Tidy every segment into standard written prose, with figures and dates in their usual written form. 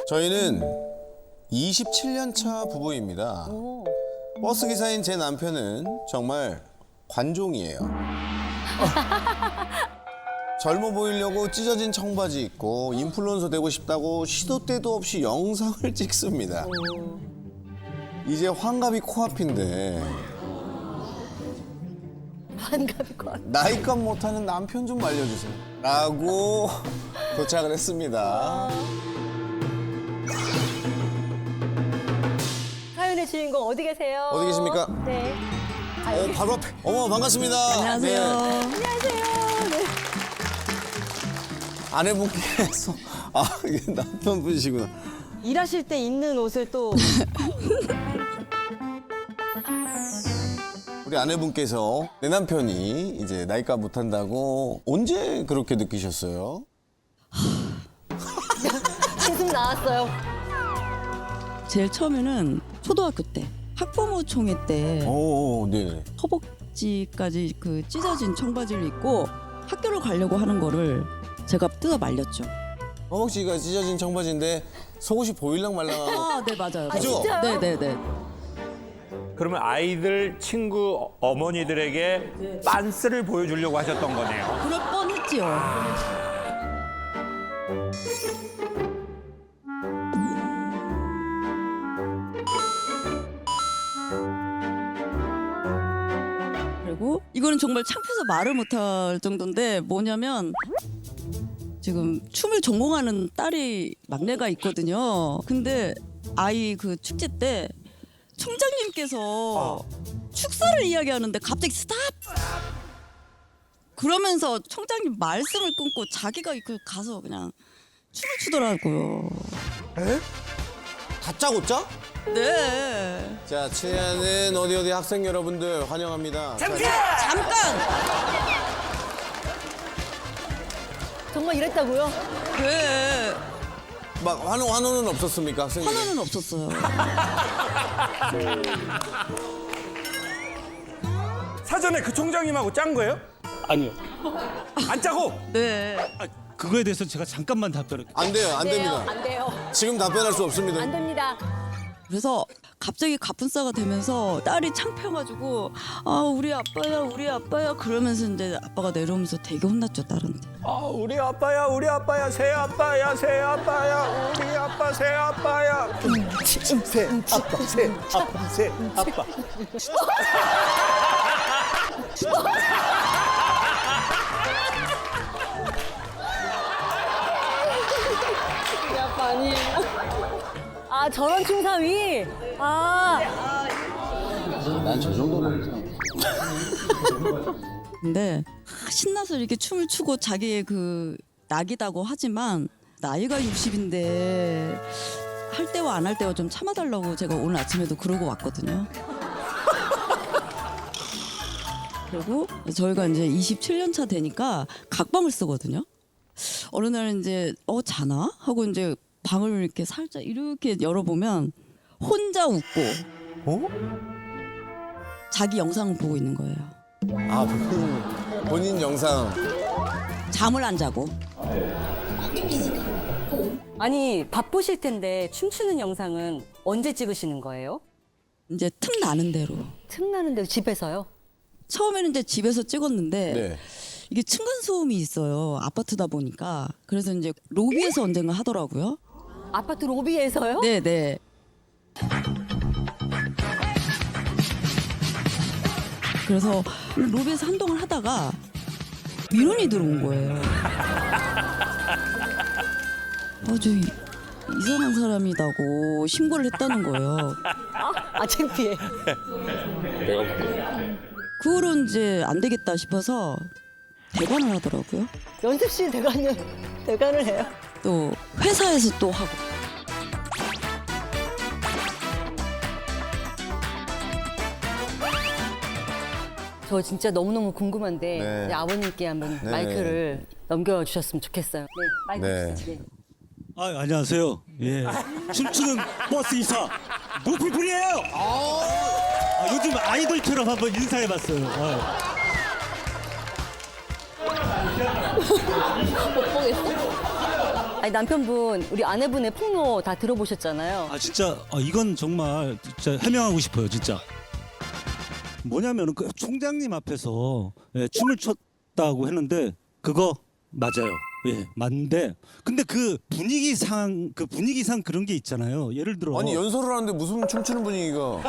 저희는 27년 차 부부입니다. 버스 기사인 제 남편은 정말 관종이에요. 젊어 보이려고 찢어진 청바지 입고 인플루언서 되고 싶다고 시도 때도 없이 영상을 찍습니다. 이제 환갑이 코앞인데 환갑이 거. 나이값 못하는 남편 좀 말려주세요. 라고 도착을 했습니다. 사연의 주인공 어디 계세요? 어디 계십니까? 네. 바로 앞에. 어머, 반갑습니다. 안녕하세요. 안녕하세요. 네. 아내분께서, 이게 남편분이시구나. 일하실 때 입는 옷을 또 우리 아내분께서 내 남편이 이제 나이값 못한다고 언제 그렇게 느끼셨어요? 한숨 나왔어요. 제일 처음에는 초등학교 때 학부모 총회 때 오, 네. 허벅지까지 그 찢어진 청바지를 입고 학교를 가려고 하는 거를 제가 뜯어 말렸죠. 허벅지가 찢어진 청바지인데 속옷이 보일랑 말랑하고. 네 맞아요. 그죠? 진짜요? 네네네. 그러면 아이들 친구 어머니들에게 빤스를 보여주려고 하셨던 거네요. 그럴 뻔했지요. 그리고 이거는 정말 창피해서 말을 못할 정도인데 뭐냐면 지금 춤을 전공하는 딸이 막내가 있거든요. 근데 아이 그 축제 때 총장님께서 축사를 이야기하는데 갑자기 스탑! 그러면서 총장님 말씀을 끊고 자기가 그 가서 그냥 춤을 추더라고요. 다짜고짜? 네. 자, 친애하는 어디 학생 여러분들 환영합니다. 잠깐! 정말 이랬다고요? 네. 막 환호는 없었습니까, 학생들? 화나는 없었어요. 사전에 그 총장님하고 짠 거예요? 아니요. 안 짜고? 네. 그거에 대해서 제가 잠깐만 답변을. 안 돼요, 안 됩니다. 안 돼요. 지금 답변할 수 없습니다. 안 됩니다. 그래서 갑자기 갑분싸가 되면서 딸이 창피해가지고 우리 아빠야 그러면서 이제 아빠가 내려오면서 되게 혼났죠 딸한테. 우리 아빠야, 새 아빠야, 새 아빠야, 우리 아빠, 새 아빠야. 새 아빠. 우리 아빠 아니에요. 저런 충사위. 난 저 정도는 근데 신나서 이렇게 춤을 추고 자기의 그 낙이다고 하지만 나이가 60인데 할 때와 안 할 때와 좀 참아달라고 제가 오늘 아침에도 그러고 왔거든요. 그리고 저희가 이제 27년 차 되니까 각방을 쓰거든요. 어느 날 이제 자나 하고 이제 방을 이렇게 살짝 이렇게 열어보면 혼자 웃고 자기 영상을 보고 있는 거예요. 본인 영상. 잠을 안 자고. 아니 바쁘실 텐데 춤추는 영상은 언제 찍으시는 거예요? 이제 틈 나는 대로. 틈나는데 집에서요? 처음에는 이제 집에서 찍었는데 네. 이게 층간 소음이 있어요. 아파트다 보니까. 그래서 이제 로비에서 언젠가 하더라고요. 아파트 로비에서요? 네네. 그래서 로비에서 한동안 하다가 민원이 들어온 거예요. 아주 이상한 사람이라고 신고를 했다는 거예요. 창피해. 그 후로 이제 안 되겠다 싶어서 대관을 하더라고요. 연습실 대관을 해요. 또 회사에서 또 하고. 저 진짜 너무너무 궁금한데 네. 이제 아버님께 한번 네. 마이크를 넘겨주셨으면 좋겠어요. 네, 마이크 네. 주세요. 네. 안녕하세요. 예. 춤추는 버스 이사 노플풀이에요. 요즘 아이돌처럼 한번 인사해봤어요. 못 보겠어? 아니 남편분 우리 아내분의 폭로 다 들어보셨잖아요. 아 진짜 이건 정말 진짜 해명하고 싶어요 진짜. 뭐냐면은 그 총장님 앞에서 춤을 췄다고 했는데 그거 맞아요. 예, 맞는데 근데 그 분위기상 그런 게 있잖아요. 예를 들어 아니 연설을 하는데 무슨 춤추는 분위기가?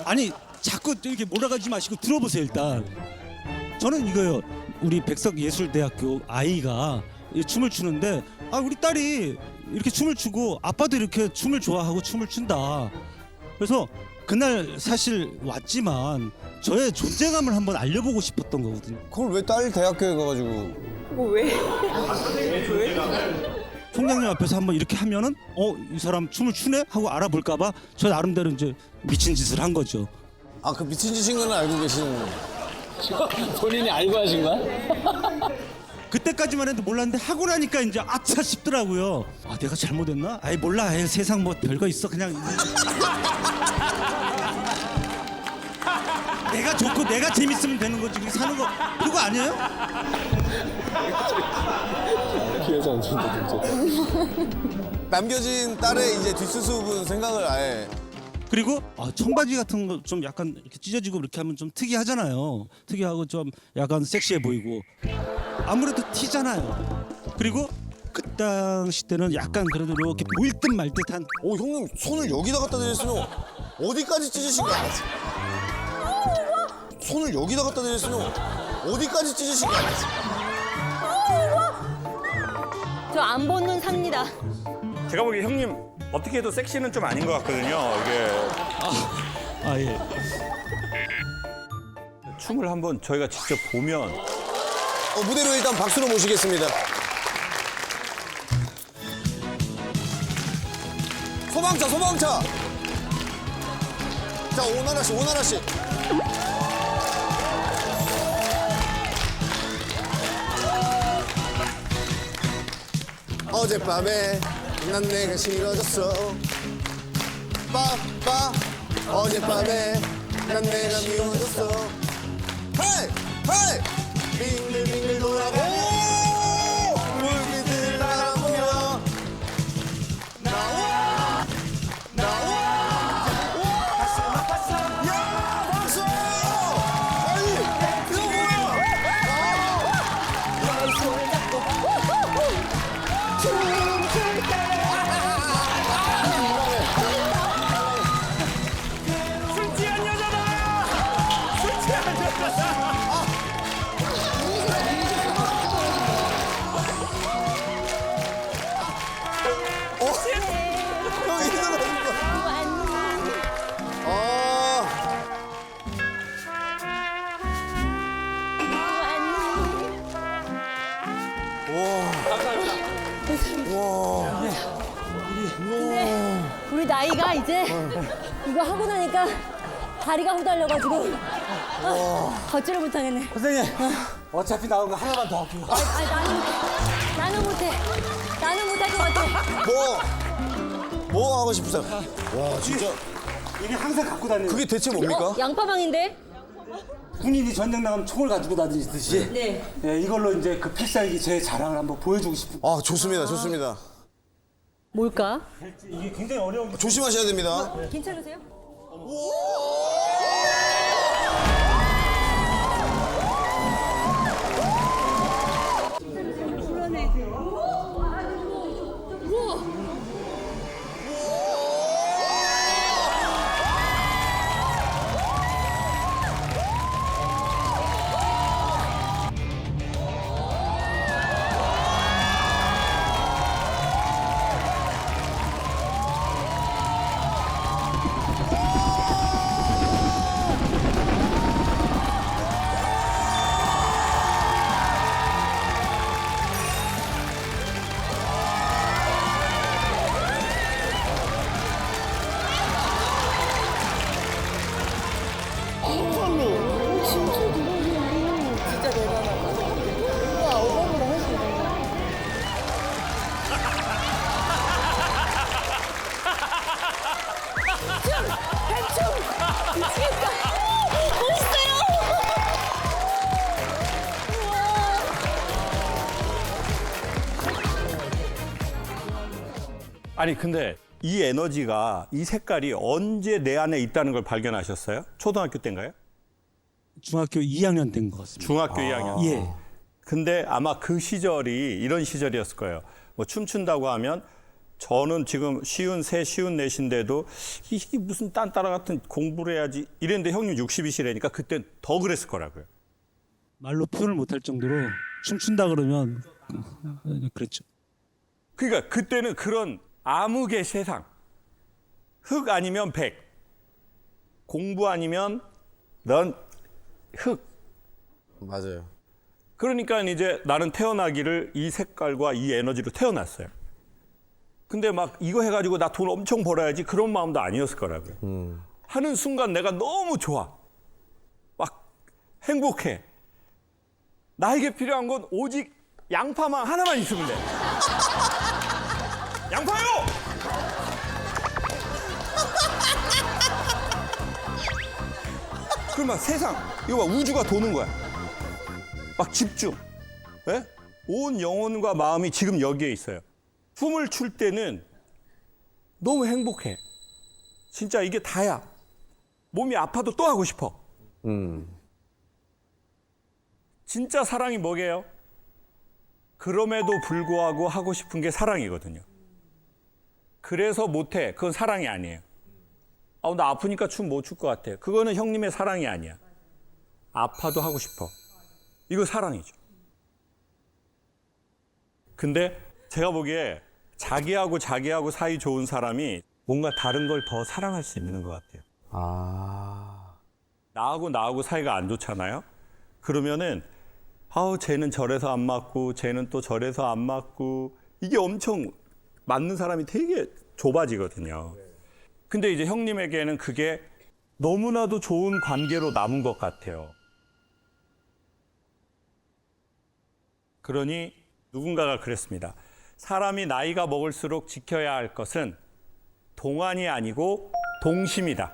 아니 자꾸 이렇게 몰아가지 마시고 들어보세요 일단. 저는 이거요. 우리 백석예술대학교 아이가 이 춤을 추는데 우리 딸이 이렇게 춤을 추고 아빠도 이렇게 춤을 좋아하고 춤을 춘다. 그래서 그날 사실 왔지만 저의 존재감을 한번 알려보고 싶었던 거거든요. 그걸 왜 딸 대학교에 가가지고? 총장님 앞에서 한번 이렇게 하면은 이 사람 춤을 추네 하고 알아볼까봐 저 나름대로 이제 미친 짓을 한 거죠. 아 그 미친 짓인 건 알고 계시는. 본인이 알고 하신 거야? 그때까지만 해도 몰랐는데 하고 나니까 이제 아차 싶더라고요. 내가 잘못했나? 아이 몰라. 아이, 세상 뭐 별거 있어 그냥. 내가 좋고 내가 재밌으면 되는 거지. 그렇게 사는 거 그거 아니에요? 기회가 안 준다 진짜. 남겨진 딸의 이제 뒷수습은 생각을 아예. 그리고 청바지 같은 거 좀 약간 이렇게 찢어지고 이렇게 하면 좀 특이하잖아요. 특이하고 좀 약간 섹시해 보이고 아무래도 티잖아요. 그리고 그 당시 때는 약간 그래도 이렇게 보일 듯 말 듯한 형님 손을 여기다 갖다 대셨으면 어디까지 찢으신 거야? 손을 여기다 갖다 대셨으면 어디까지 찢으신 거야? 저 안 보는 삽니다. 제가 보기에 형님 어떻게 해도 섹시는 좀 아닌 것 같거든요. 이게 예. 춤을 한번 저희가 직접 보면 무대로 일단 박수로 모시겠습니다. 소방차, 소방차. 자, 오나라 씨, 오나라 씨. 어젯밤에 난 내가 싫어졌어. 빠빠. 어젯밤에 난 내가 미워졌어. 헤이, 헤이. 빙글빙글 돌아가. 물빛을 바라보며 나와, 나와. 야, 박수! 아니, 이거 뭐야? 술 취한 여자다! 술 취한 여자다! 형, 이거 우리 나이가 이제 이거 하고 나니까 다리가 후달려가지고 걷지를 못하겠네. 선생님, 어차피 나온 거 하나만 더 할게요. 나는 못해. 나는 못할 것 같아. 뭐 하고 싶으세요? 와, 진짜. 이게 항상 갖고 다니는. 그게 대체 뭡니까? 양파방인데? 군인이 전쟁 나가면 총을 가지고 다니듯이. 네. 네, 이걸로 이제 그 필살기 제 자랑을 한번 보여주고 싶은. 좋습니다, 좋습니다. 뭘까? 이게 굉장히 어려운. 조심하셔야 됩니다. 괜찮으세요? 아니 근데 이 에너지가 이 색깔이 언제 내 안에 있다는 걸 발견하셨어요? 초등학교 때인가요? 중학교 2학년 된 것 같습니다. 중학교 2학년. 예. 근데 아마 그 시절이 이런 시절이었을 거예요. 뭐 춤춘다고 하면 저는 지금 53, 54인데도 이게 무슨 딴따라 같은 공부를 해야지 이랬는데 형님 60이시라니까 그때 더 그랬을 거라고요. 말로 표현을 못할 정도로 춤춘다 그러면 그랬죠. 그러니까 그때는 그런 암흑의 세상, 흑 아니면 백, 공부 아니면 넌 흑. 맞아요. 그러니까 이제 나는 태어나기를 이 색깔과 이 에너지로 태어났어요. 근데 막 이거 해가지고 나 돈 엄청 벌어야지 그런 마음도 아니었을 거라고요. 하는 순간 내가 너무 좋아. 막 행복해. 나에게 필요한 건 오직 양파만 하나만 있으면 돼. 양파요! 그럼 막 세상, 이거 막 우주가 도는 거야. 막 집중. 예? 온 영혼과 마음이 지금 여기에 있어요. 춤을 출 때는 너무 행복해. 진짜 이게 다야. 몸이 아파도 또 하고 싶어. 진짜 사랑이 뭐게요? 그럼에도 불구하고 하고 싶은 게 사랑이거든요. 그래서 못해. 그건 사랑이 아니에요. 아, 나 아프니까 춤 못 출 것 같아. 그거는 형님의 사랑이 아니야. 아파도 하고 싶어. 이거 사랑이죠. 근데 제가 보기에 자기하고 사이 좋은 사람이 뭔가 다른 걸 더 사랑할 수 있는 것 같아요. 나하고 사이가 안 좋잖아요. 그러면은 아우 쟤는 저래서 안 맞고 쟤는 또 저래서 안 맞고 이게 엄청 맞는 사람이 되게 좁아지거든요. 근데 이제 형님에게는 그게 너무나도 좋은 관계로 남은 것 같아요. 그러니 누군가가 그랬습니다. 사람이 나이가 먹을수록 지켜야 할 것은 동안이 아니고 동심이다.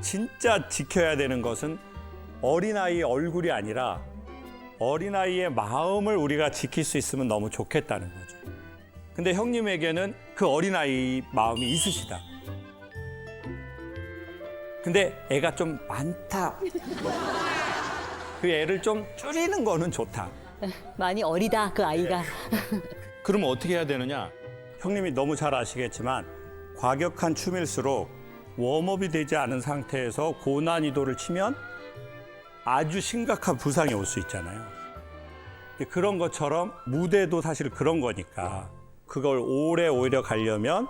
진짜 지켜야 되는 것은 어린아이의 얼굴이 아니라 어린아이의 마음을 우리가 지킬 수 있으면 너무 좋겠다는 거죠. 근데 형님에게는 그 어린아이 마음이 있으시다. 근데 애가 좀 많다. 그 애를 좀 줄이는 거는 좋다. 많이 어리다 그 아이가. 그러면 어떻게 해야 되느냐? 형님이 너무 잘 아시겠지만 과격한 춤일수록 웜업이 되지 않은 상태에서 고난이도를 치면 아주 심각한 부상이 올 수 있잖아요. 그런 것처럼 무대도 사실 그런 거니까 그걸 오래 가려면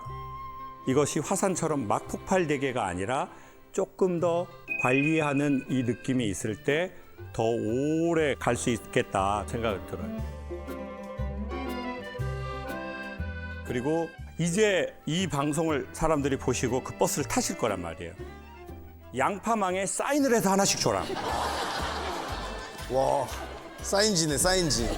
이것이 화산처럼 막 폭발되게가 아니라 조금 더 관리하는 이 느낌이 있을 때 더 오래 갈 수 있겠다 생각이 들어요. 그리고 이제 이 방송을 사람들이 보시고 그 버스를 타실 거란 말이에요. 양파망에 사인을 해서 하나씩 줘라. 와, 사인지네, 사인지.